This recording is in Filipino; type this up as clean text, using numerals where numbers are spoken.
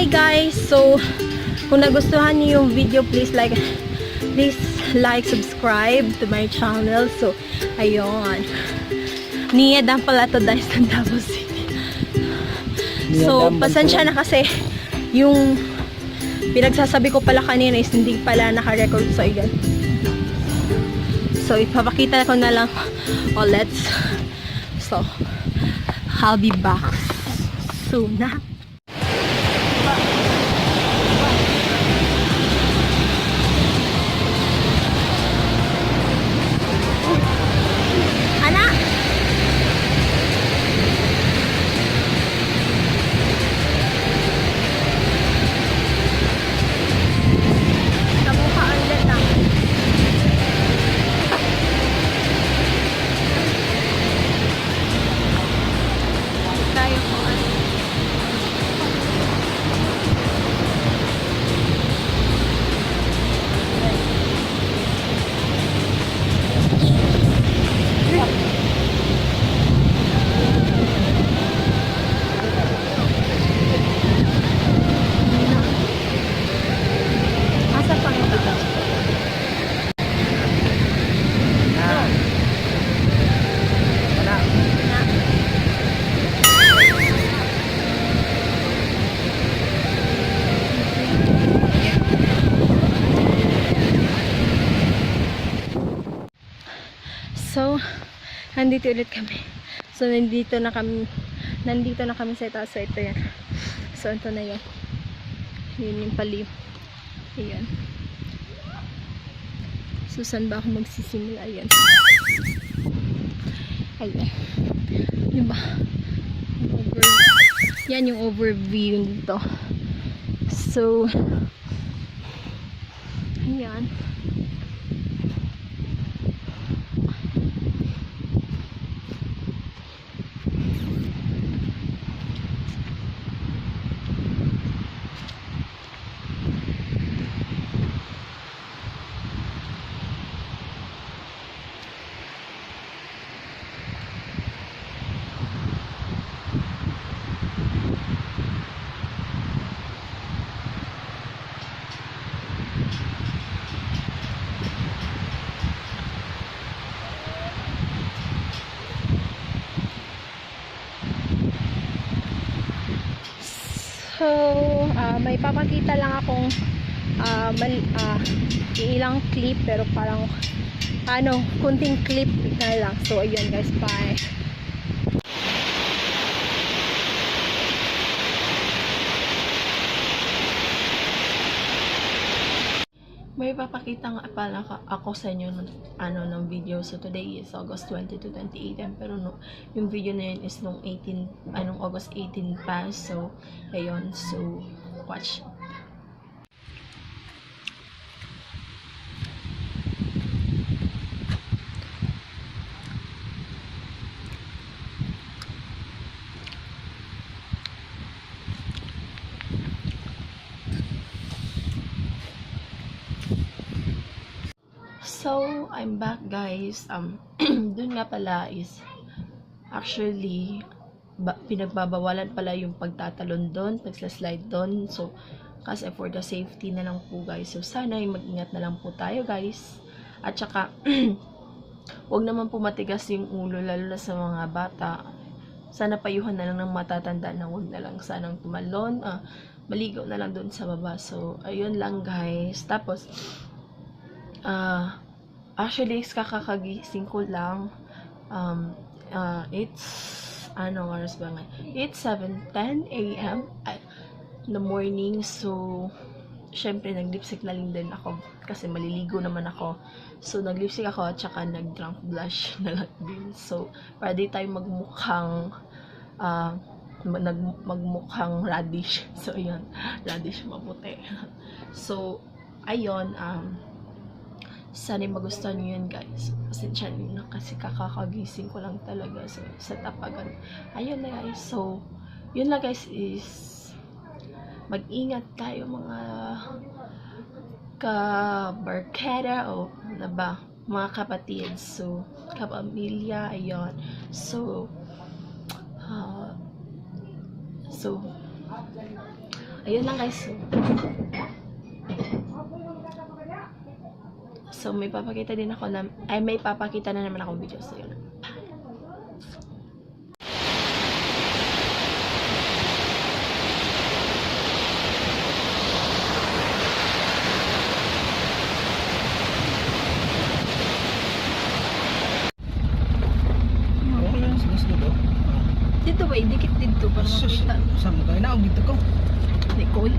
Hi guys! So, kung nagustuhan niyo yung video, please like, subscribe to my channel. So, ayun. Niyadan pala to guys ng Davao City. So, pasensya na kasi yung pinagsasabi ko pala kanina is hindi pala naka-record. So, ayun. So, ipapakita ko na lang ulit. So, I'll be back soon na. So, nandito ulit kami. So, nandito na kami sa itaas. So, ito yan. So, ito na yun. Yun yung paliw. Ayan. So, saan ba ako magsisimula? Ayan. Ayan. Yun ba? Yan yung overview dito. So, ayan. So, may papakita lang akong ilang clip, pero parang kunting clip na lang. So, ayun guys, bye. May papakita nga pala ako sa inyo ng video. So today is August 20 to 28, pero yung video na yun is nung August 18 pa. So ayun, so watch. So, I'm back guys. Dun nga pala is actually pinagbabawalan pala yung pagtatalon doon, pagsaslide doon. So, kasi for the safety na lang po guys. So, sana mag-ingat na lang po tayo guys. At saka, wag naman po matigas yung ulo, lalo na sa mga bata. Sana payuhan na lang ng matatanda na wag na lang sanang tumalon. Maligaw na lang doon sa baba. So, ayun lang guys. Tapos, actually, kakakagising ko lang. Oras ba nga? It's 7:10 a.m. in the morning. So, syempre, nag-lipstick na din ako. Kasi maliligo naman ako. So, nag-lipstick ako at saka nag-drunk blush na lang din. So, para di tayo magmukhang radish. So, ayun. Radish maputi. So, ayun. Sana magustuhan nyo yun guys. Pasensya nyo na kasi kakakagising ko lang talaga sa tapagan. Ayun na guys. So, yun lang guys is mag-ingat tayo mga ka-barkada o na ba? Mga kapatid. So, kapamilya. Ayun. So, Ayun lang guys. So may papakita din ako na, may papakita na naman akong video. So yun. Dito ba, idikit dito para makita. Saan mo kayo na? Dito ko. Nicole.